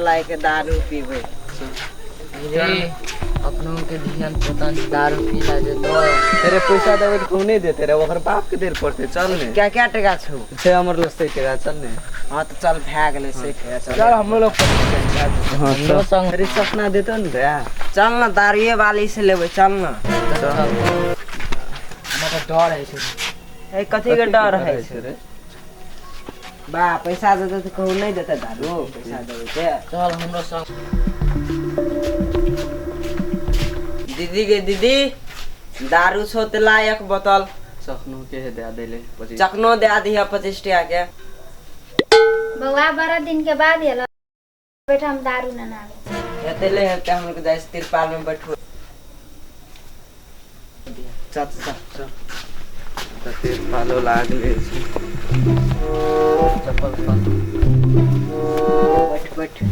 लाई के दारू पीबे अपनों के ध्यान पता दारू पीला जे तो तेरे पैसा देवे तो नहीं देते रे ओकर बाप के देर पड़ते चल ने क्या क्या टका छौ छे हमर लस्ते टका चल ने हां तो चल भाग ले से चल हम लोग हां चल संग तेरे सपना देतो न रे चल ना दारुए वाली से लेबे चल ना हमरा डर है से ए कथी के डर है रे बा पैसा देते तो कहू नहीं देते दारू पैसा देबे के चल हमरा संग दीदी के दीदी दारू छो ते ला एक बोतल चखनो के दे देले 25 चकनो दे दिया 25 टका के बउआ 12 दिन के बाद ये बेटा हम दारू ना नावे एतेले है के हमके जाइस तिरपाल में बैठो चल तो तेल पालो लागले चप्पल बैठ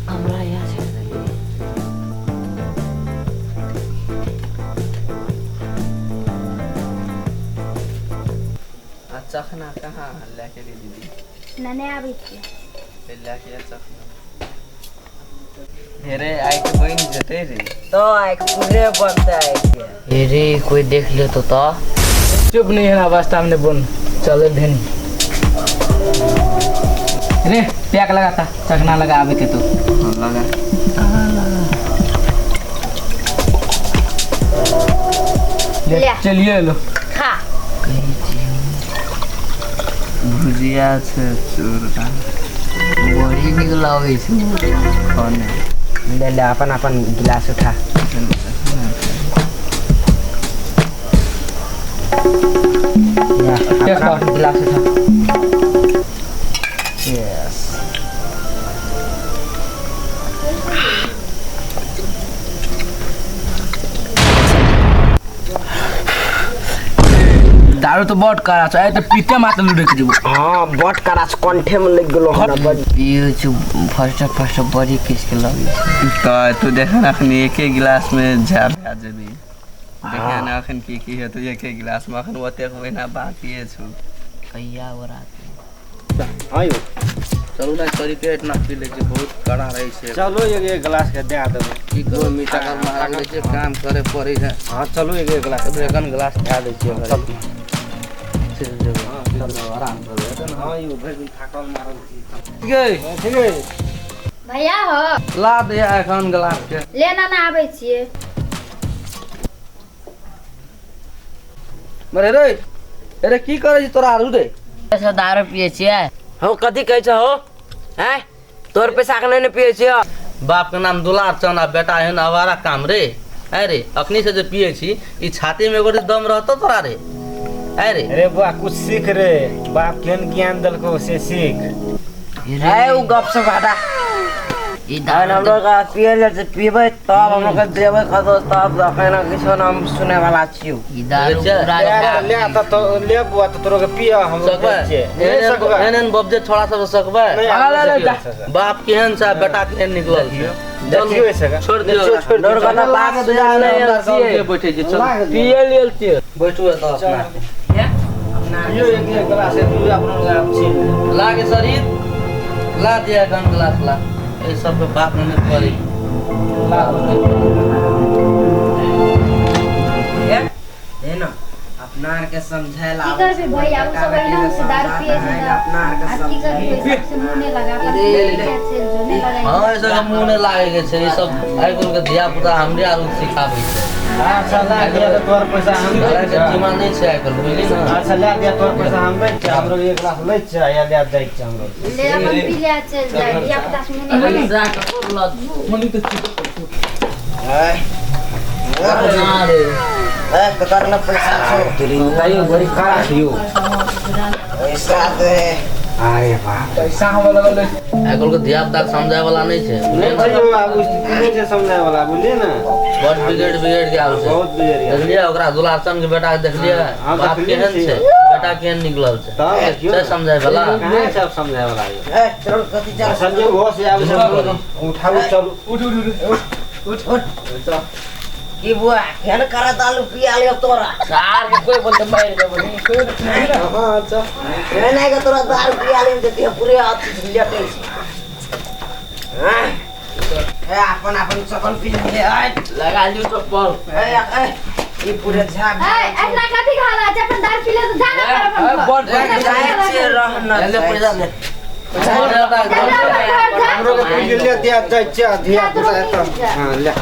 हमरा यहाँ से चखना कहाँ लेके दी दीदी नने आबी थी लेके चखना हेरे आई के बन जते रे तो एक पूरे बनता है के रे कोई देख ले तो चुप नहीं है ना वास्ता हमने बोल चले भेनी रे प्याक लगाता चखना लगा आवे के तो लगा ले ले। चलिए लो खा भुजिया छै चूड़ा बड़ी निक लागे छै खाने ले ले अपन अपन गिलास उठा क्या खा गिलास उठा यस दारू तो बहुत करा छै तो पीते मात्र लुडे के जेबो हां बट करास कंठे में लग गेलो हमरा बड़ी पियो छु फर्स्ट बड़ी किस के लागे तो तू देखा ना अखन एक गिलास में जा भा जेबी देखा ना अखन की है तो एक गिलास में अखन ओते महीना बाकी है छु कहिया रात आयो चलू ना सरी के इतना पी ले जे बहुत कड़ा रही छै चलो एक गिलास के दे देबो की करो मीठा का मार ले जे काम करे पड़ी है हां चलो एक गिलास अब एकन गिलास खा ले छियै चल चल जेबो आराम कर हां यो भरि थाकल मारल छी गे ठीक है भैया हो ला दे एकन गिलास के लेना ना आबै छियै मरे रे अरे की करे छी तोरा रे ऐसा दारू पिए छियै हम कथी कहै छ हो हैं तोर पैसा के नहीं पिए छियो बाप के नाम दुलार चंद आ बेटा है ना आवारा काम रे अरे अखनी से जो पिए छी ई छाती में एगो दम रहतो तोरा रे अरे अरे बुआ कुछ सीख रे बाप केन ज्ञान दलको से सीख है उ गप से हटा ई हम दारू लोग का पिए ले से पीबे तब हम लोग के देबे खतो तब कहना किछो नाम सुने वाला छियो ई दारू पूरा ले आता तो ले बुआ तो तोरो के पिया हम सकबे एनन बब्जे थोड़ा सा सकबे बाप केहन सा बेटा केहन निकलल देखियो ऐसे छोड़ दियो डर का बात से जाने के बैठे छी चल पिए लेल छियै बैठू त अपना यो एक गिलास है तू अपन आप छीन लागे शरीर ला दिया गन गिलास ला ए सब के बाप ने करी है ना अपना के समझाइला की करबे भैया उ सब एकदम से दारू पिए छै अपना के आ की करबे सबसे मुंह नहीं लगा पर हां ऐसा मुंह ने लागे के छै ई सब आइ कुल के धिया पुता हमरे आरु सिखाबै छै अच्छा ला दिया तो तोर पैसा हम घरे के जीमा नहीं छै आइ कुल बुझली ना अच्छा ला दिया तोर पैसा हम दै छ हमरो एक गिलास लै छ या ले दै छ हमरो ले अपन पी ले चल जाए या पता से मुंह नहीं लगा जा के लत मनी तो अरे ए कतर न पैसा छो तेरी बताइयो बड़ी कड़ा छियो पैसा दे अरे बाप पैसा हम लगल आइ कुल के धिया पुता समझाय वाला नहीं छै नहीं भाई बाबू नहीं से समझाए वाला बोलिए ना बहुत बिगड़ के आउ छै बहुत बिगड़ गया देखलिए ओकरा दुलारचंद के बेटा के देखलिए हाँ, बाप देखलिए केहन छियै। छै बेटा केहन निकलल छै तब देखियो से समझाय वाला कहां सब समझाए वाला है ए चल कथी चल संजय हो से आब सब उठाओ चलो उठ की बुआ फेन करा दालू पिया लियो तोरा सार के कोई बोलते मार दे बोली हां तो नहीं का तोरा दारू पिया लियो देते पूरे हाथ लेटे हां ए अपन अपन चपल पी ले लगा लियो चप्पल ए ये पूरे झाग ऐसा कथी खाला अपन दार पी ले तो जाना कर अपन बोल जाए से रहना ले पैसा ले हमरो के पी ले दिया दैचा धिया पुता तो हां ले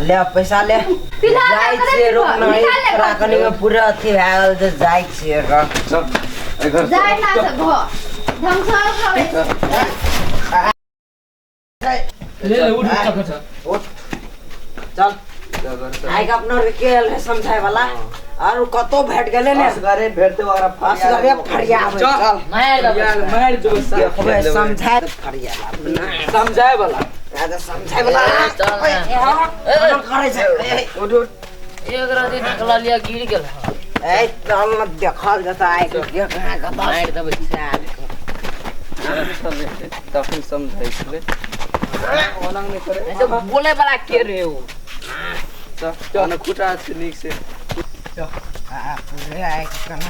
ले पैसा ले जाय से रोक नहीं तोरा कनी में पूरा अथी हाल जे जाय से रख चल घर जाय ना से घो ढंग से खावे ले उठ चल आइ का अपना के समझाए वाला और कतो भेट गेले ने घरे भेटते वगैरह फास घरे फड़िया चल मार दो देखबे समझाए फड़िया समझाए वाला आधा समझाए वाला चल करे छै उठ एक रात निकला लिया गिर गेल ए चल न देखल जता आइ के कहां का मार दे तखन समझाइ छलै ओना नहीं करे ऐसे बोले वाला के रे हो चल खुटा से नीक से पूरे आइ के कना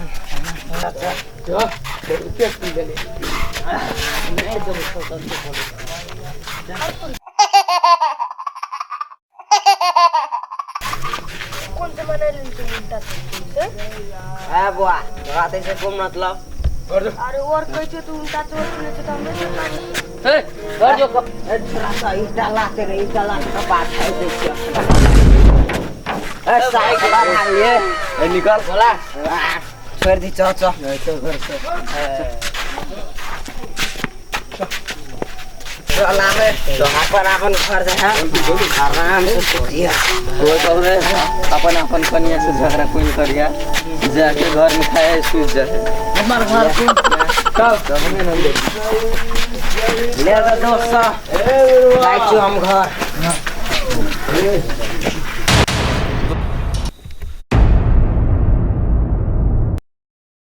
बुआ रात से घूम मतलब अरे और कैसे तू उल्टा चोर सुने तो हम ए कर जो थोड़ा सा ईटा लाते रे ईटा लाते का बात है देखिए ए साई का बात है ये ए निकाल बोला छोड़ दी चल चल तो घर से चल आवे तो अपन घर जा आराम से सुतिया कोई कहले अपन अपन कन्या से झगड़ा कोई करिया जाके घर में खाए सूत जाए हमार घर सब हमें नहीं ले जा दोस्त जाई छी हम घर